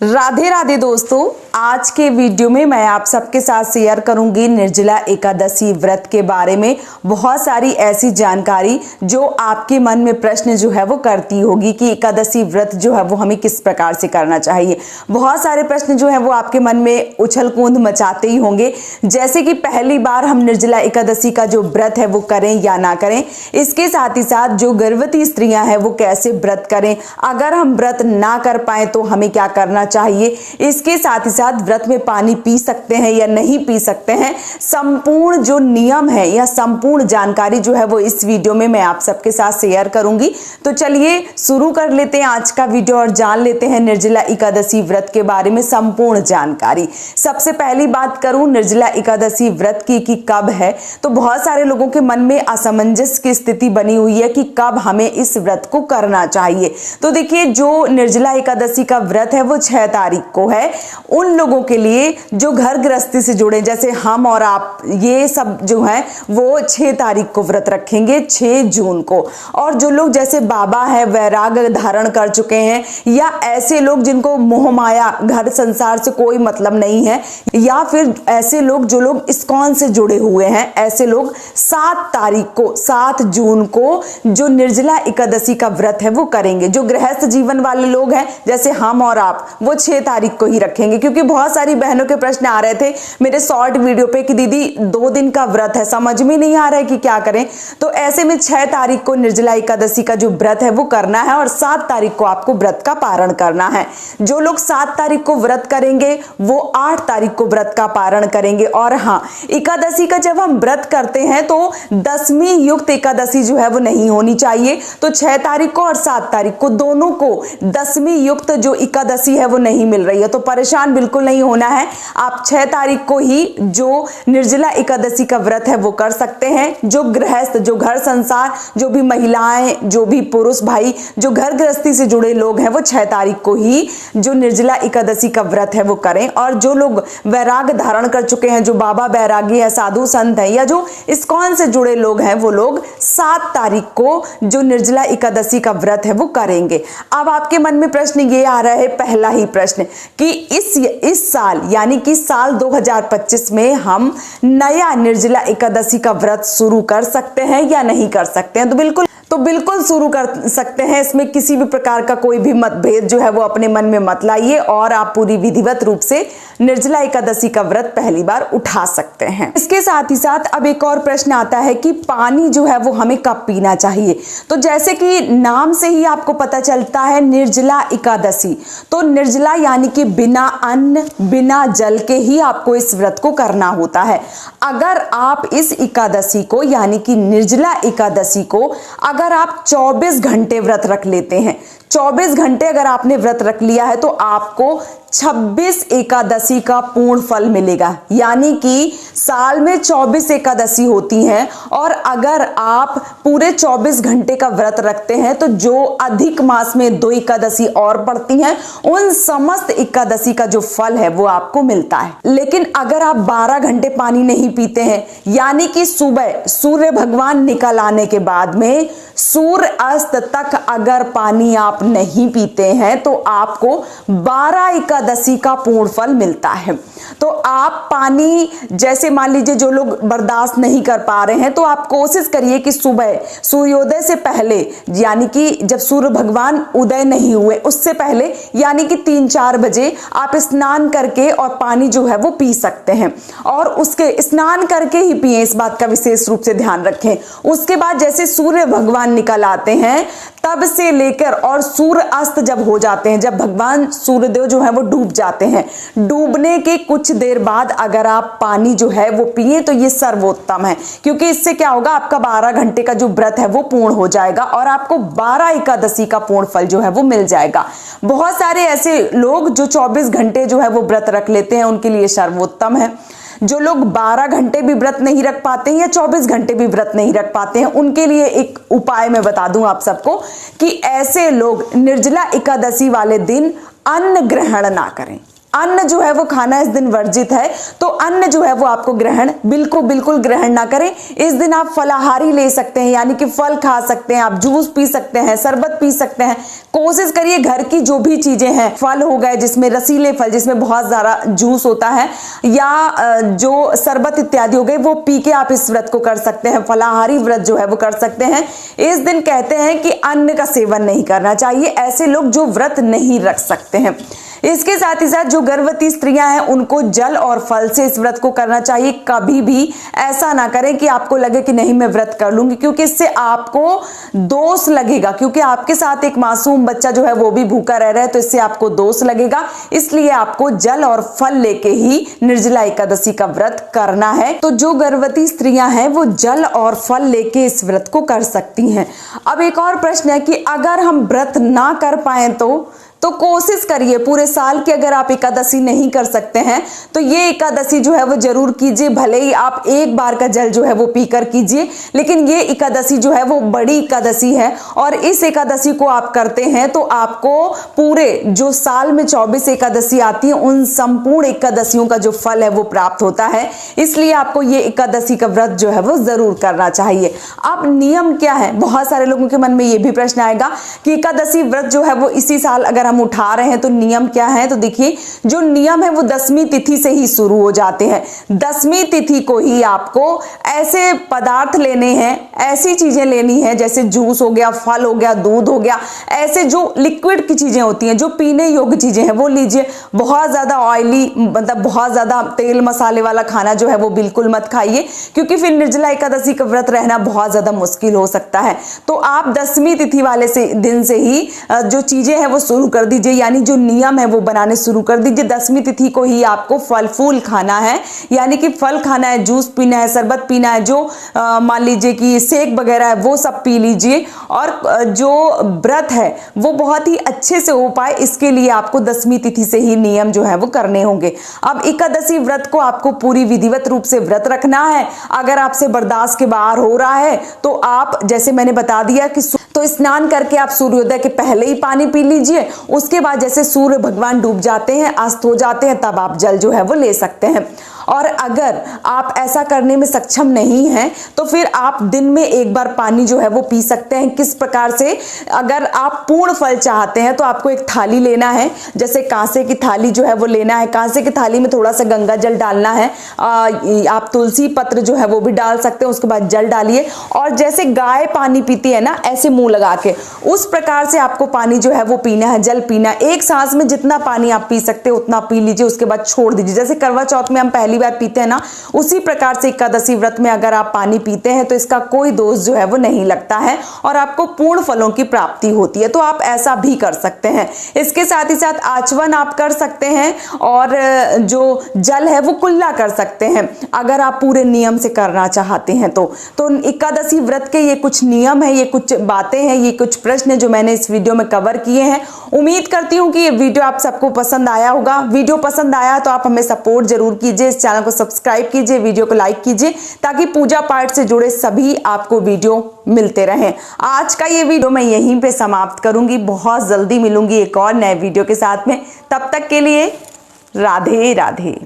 राधे राधे दोस्तों, आज के वीडियो में मैं आप सबके साथ शेयर करूंगी निर्जला एकादशी व्रत के बारे में बहुत सारी ऐसी जानकारी जो आपके मन में प्रश्न जो है वो करती होगी कि एकादशी व्रत जो है वो हमें किस प्रकार से करना चाहिए। बहुत सारे प्रश्न जो है वो आपके मन में उछल कूद मचाते ही होंगे, जैसे कि पहली बार हम निर्जला एकादशी का जो व्रत है वो करें या ना करें। इसके साथ ही साथ जो गर्भवती स्त्रियां हैं वो कैसे व्रत करें, अगर हम व्रत ना कर पाए तो हमें क्या करना चाहिए। इसके साथ ही साथ व्रत में पानी पी सकते हैं या नहीं पी सकते हैं, संपूर्ण जो नियम है या संपूर्ण जानकारी जो है वो इस वीडियो में मैं आप सबके साथ शेयर करूंगी। तो चलिए शुरू कर लेते हैं आज का वीडियो और जान लेते हैं निर्जला एकादशी व्रत के बारे में संपूर्ण जानकारी। सबसे पहली बात करूं निर्जला एकादशी व्रत की कि कब है, तो बहुत सारे लोगों के मन में असमंजस की स्थिति बनी हुई है कि कब हमें इस व्रत को करना चाहिए। तो देखिए, जो निर्जला एकादशी का व्रत है वो 6 तारीख को है। उन लोगों के लिए जो घर गृहस्थी से जुड़े, जैसे हम और आप, ये सब जो है वो 6 तारीख को व्रत रखेंगे, 6 जून को। और जो लोग जैसे बाबा है, वैराग्य धारण कर चुके हैं, या ऐसे लोग जिनको मोह माया घर संसार से कोई मतलब नहीं है, या फिर ऐसे लोग जो लोग इस्कॉन से जुड़े हुए हैं, ऐसे लोग 7 तारीख को 7 जून को जो निर्जला एकादशी का व्रत है वो करेंगे। जो गृहस्थ जीवन वाले लोग हैं जैसे हम और आप, वो 6 तारीख को ही रखेंगे। क्योंकि बहुत सारी बहनों के प्रश्न आ रहे थे मेरे शॉर्ट वीडियो पे कि दीदी 2 दिन का व्रत है, समझ में नहीं आ रहा है कि क्या करें। तो ऐसे में 6 तारीख को निर्जला एकादशी का जो व्रत है वो करना है और 7 तारीख को आपको व्रत का पारण करना है। जो लोग 7 तारीख को व्रत करेंगे वो 8 तारीख को व्रत का पारण करेंगे। और हाँ, एकादशी का जब हम व्रत करते हैं तो 10वीं युक्त एकादशी जो है वो नहीं होनी चाहिए। तो 6 तारीख को और 7 तारीख को दोनों को 10वीं युक्त जो एकादशी है वो नहीं मिल रही है, तो परेशान बिल्कुल नहीं होना है। आप 6 तारीख को ही जो निर्जला एकादशी का व्रत है वो कर सकते हैं। जो गृहस्थ, जो घर संसार, जो भी महिलाएं, जो भी पुरुष भाई जो घर गृहस्थी से जुड़े लोग हैं वो 6 तारीख को ही जो निर्जला एकादशी का व्रत है वो करें। और जो लोग वैराग्य धारण कर चुके हैं, जो बाबा बैरागी है, साधु संत है, या जो इस्कॉन से जुड़े लोग हैं, वो लोग 7 तारीख को जो निर्जला एकादशी का व्रत है वो करेंगे। अब आपके मन में प्रश्न ये आ रहा है, पहला ही प्रश्न, कि इस साल यानी कि साल 2025 में हम नया निर्जला एकादशी का व्रत शुरू कर सकते हैं या नहीं कर सकते हैं। तो बिल्कुल शुरू कर सकते हैं। इसमें किसी भी प्रकार का कोई भी मतभेद जो है वो अपने मन में मत लाइए और आप पूरी विधिवत रूप से निर्जला एकादशी का व्रत पहली बार उठा सकते हैं। इसके साथ ही साथ अब एक और प्रश्न आता है कि पानी जो है वो हमें कब पीना चाहिए। तो जैसे कि नाम से ही आपको पता चलता है निर्जला एकादशी, तो निर्जला यानी कि बिना अन्न बिना जल के ही आपको इस व्रत को करना होता है। अगर आप इस एकादशी को यानी कि निर्जला एकादशी को अगर आप 24 घंटे व्रत रख लेते हैं, 24 घंटे अगर आपने व्रत रख लिया है, तो आपको 26 एकादशी का पूर्ण फल मिलेगा। यानी कि साल में 24 एकादशी होती हैं, और अगर आप पूरे 24 घंटे का व्रत रखते हैं तो जो अधिक मास में 2 एकादशी और पड़ती हैं, उन समस्त एकादशी का जो फल है वो आपको मिलता है। लेकिन अगर आप 12 घंटे पानी नहीं पीते हैं, यानी कि सुबह सूर्य भगवान निकल आने के बाद में सूर्य अस्त तक अगर पानी आप नहीं पीते हैं, तो आपको 12 एकादशी का पूर्ण फल मिलता है। तो आप पानी, जैसे मान लीजिए जो लोग बर्दाश्त नहीं कर पा रहे हैं, तो आप कोशिश करिए कि सुबह सूर्योदय से पहले, यानी कि जब सूर्य भगवान उदय नहीं हुए उससे पहले, यानी कि 3-4 बजे आप स्नान करके और पानी जो है वो पी सकते हैं। और उसके स्नान करके ही पिए, इस बात का विशेष रूप से ध्यान रखें। उसके बाद जैसे सूर्य भगवान निकल आते हैं तब से लेकर और सूर्य अस्त जब हो जाते हैं, जब भगवान सूर्यदेव जो है वो डूब जाते हैं, डूबने के कुछ देर बाद अगर आप पानी जो है वो पिए तो ये सर्वोत्तम है। क्योंकि इससे क्या होगा, आपका 12 घंटे का जो व्रत है वो पूर्ण हो जाएगा और आपको 12 एकादशी का पूर्ण फल जो है वो मिल जाएगा। बहुत सारे ऐसे लोग जो 24 घंटे जो है वो व्रत रख लेते हैं, उनके लिए सर्वोत्तम है। जो लोग 12 घंटे भी व्रत नहीं रख पाते हैं या 24 घंटे भी व्रत नहीं रख पाते हैं, उनके लिए एक उपाय मैं बता दूं आप सबको कि ऐसे लोग निर्जला एकादशी वाले दिन अन्न ग्रहण ना करें। अन्न जो है वो खाना इस दिन वर्जित है, तो अन्न जो है वो आपको बिल्कुल ग्रहण ना करें। इस दिन आप फलाहारी ले सकते हैं, यानी कि फल खा सकते हैं, आप जूस पी सकते हैं, शरबत पी सकते हैं। कोशिश करिए घर की जो भी चीजें हैं, फल हो गए जिसमें रसीले फल जिसमें बहुत ज्यादा जूस होता है, या जो शरबत इत्यादि हो गए, वो पी के आप इस व्रत को कर सकते हैं, फलाहारी व्रत जो है वो कर सकते हैं। इस दिन कहते हैं कि अन्न का सेवन नहीं करना चाहिए ऐसे लोग जो व्रत नहीं रख सकते हैं। इसके साथ ही साथ जो गर्भवती स्त्रियां हैं उनको जल और फल से इस व्रत को करना चाहिए। कभी भी ऐसा ना करें कि आपको लगे कि नहीं मैं व्रत कर लूंगी, क्योंकि इससे आपको दोष लगेगा, क्योंकि आपके साथ एक मासूम बच्चा जो है वो भी भूखा रह रहा है, तो इससे आपको दोष लगेगा। इसलिए आपको जल और फल लेके ही निर्जला एकादशी का व्रत करना है। तो जो गर्भवती स्त्रियां हैं वो जल और फल लेके इस व्रत को कर सकती हैं। अब एक और प्रश्न है कि अगर हम व्रत ना कर पाए तो कोशिश करिए पूरे साल की अगर आप एकादशी नहीं कर सकते हैं तो ये एकादशी जो है वो जरूर कीजिए। भले ही आप एक बार का जल जो है वो पीकर कीजिए, लेकिन ये एकादशी जो है वो बड़ी एकादशी है, और इस एकादशी को आप करते हैं तो आपको पूरे जो साल में 24 एकादशी आती है उन संपूर्ण एकादशियों का जो फल है वो प्राप्त होता है। इसलिए आपको ये एकादशी का व्रत जो है वो जरूर करना चाहिए। अब नियम क्या है, बहुत सारे लोगों के मन में ये भी प्रश्न आएगा कि एकादशी व्रत जो है वो इसी साल अगर हम उठा रहे हैं तो नियम क्या है। तो देखिए जो नियम है वो 10वीं तिथि से ही शुरू हो जाते हैं। 10वीं तिथि को ही आपको ऐसे पदार्थ लेने हैं, ऐसी चीजें लेनी है जैसे जूस हो गया, फल हो गया, दूध हो गया, ऐसे जो लिक्विड की चीजें होती हैं, जो पीने योग्य चीजें हैं वो लीजिए। बहुत ज्यादा ऑयली मतलब बहुत ज्यादा तेल मसाले वाला खाना जो है वो बिल्कुल मत खाइए, क्योंकि फिर निर्जला एकादशी का व्रत रहना बहुत ज्यादा मुश्किल हो सकता है। तो आप 10वीं तिथि वाले दिन से ही जो चीजें हैं वो शुरू कर दीजिए, यानी जो नियम है वो बनाने शुरू कर दीजिए। 10वीं तिथि को ही आपको फल फूल खाना है, यानी कि फल खाना है, जूस पीना है, शरबत पीना है, जो मान लीजिए कि शेक वगैरह है वो सब पी लीजिए। और जो व्रत है वो बहुत ही अच्छे से हो पाए इसके लिए आपको 10वीं तिथि से ही नियम जो है वो करने होंगे। अब एकादशी व्रत को आपको पूरी विधिवत रूप से व्रत रखना है। अगर आपसे बर्दाश्त के बाहर हो रहा है तो आप, जैसे मैंने बता दिया कि तो स्नान करके आप सूर्योदय के पहले ही पानी पी लीजिए। उसके बाद जैसे सूर्य भगवान डूब जाते हैं, अस्त हो जाते हैं, तब आप जल जो है वो ले सकते हैं। और अगर आप ऐसा करने में सक्षम नहीं हैं तो फिर आप दिन में एक बार पानी जो है वो पी सकते हैं। किस प्रकार से, अगर आप पूर्ण फल चाहते हैं तो आपको एक थाली लेना है, जैसे कांसे की थाली जो है वो लेना है। कांसे की थाली में थोड़ा सा गंगा जल डालना है, आप तुलसी पत्र जो है वो भी डाल सकते हैं। उसके बाद जल डालिए और जैसे गाय पानी पीती है ना, ऐसे मुंह लगा के, उस प्रकार से आपको पानी जो है वो पीना है, जल पीना है। एक सांस में जितना पानी आप पी सकते हैं उतना पी लीजिए, उसके बाद छोड़ दीजिए। जैसे करवा चौथ में हम पहली बार पीते हैं ना, उसी प्रकार से एकादशी व्रत में अगर आप पानी पीते हैं तो इसका कोई दोष जो है वो नहीं लगता है और आपको पूर्ण फलों की प्राप्ति होती है। तो आप ऐसा भी कर सकते हैं। इसके साथ ही साथ आचमन आप कर सकते हैं और जो जल है वो कुल्ला कर सकते हैं अगर आप पूरे नियम से करना चाहते हैं तो एकादशी व्रत के ये कुछ नियम है, ये कुछ बातें हैं, ये कुछ प्रश्न जो मैंने इस वीडियो में कवर किए हैं। उम्मीद करती हूँ कि ये वीडियो आप सबको पसंद आया होगा। वीडियो पसंद आया तो आप हमें सपोर्ट जरूर कीजिए, इस चैनल को सब्सक्राइब कीजिए, वीडियो को लाइक कीजिए, ताकि पूजा पाठ से जुड़े सभी आपको वीडियो मिलते रहें। आज का ये वीडियो मैं यहीं पे समाप्त करूंगी। बहुत जल्दी मिलूंगी एक और नए वीडियो के साथ में। तब तक के लिए राधे राधे।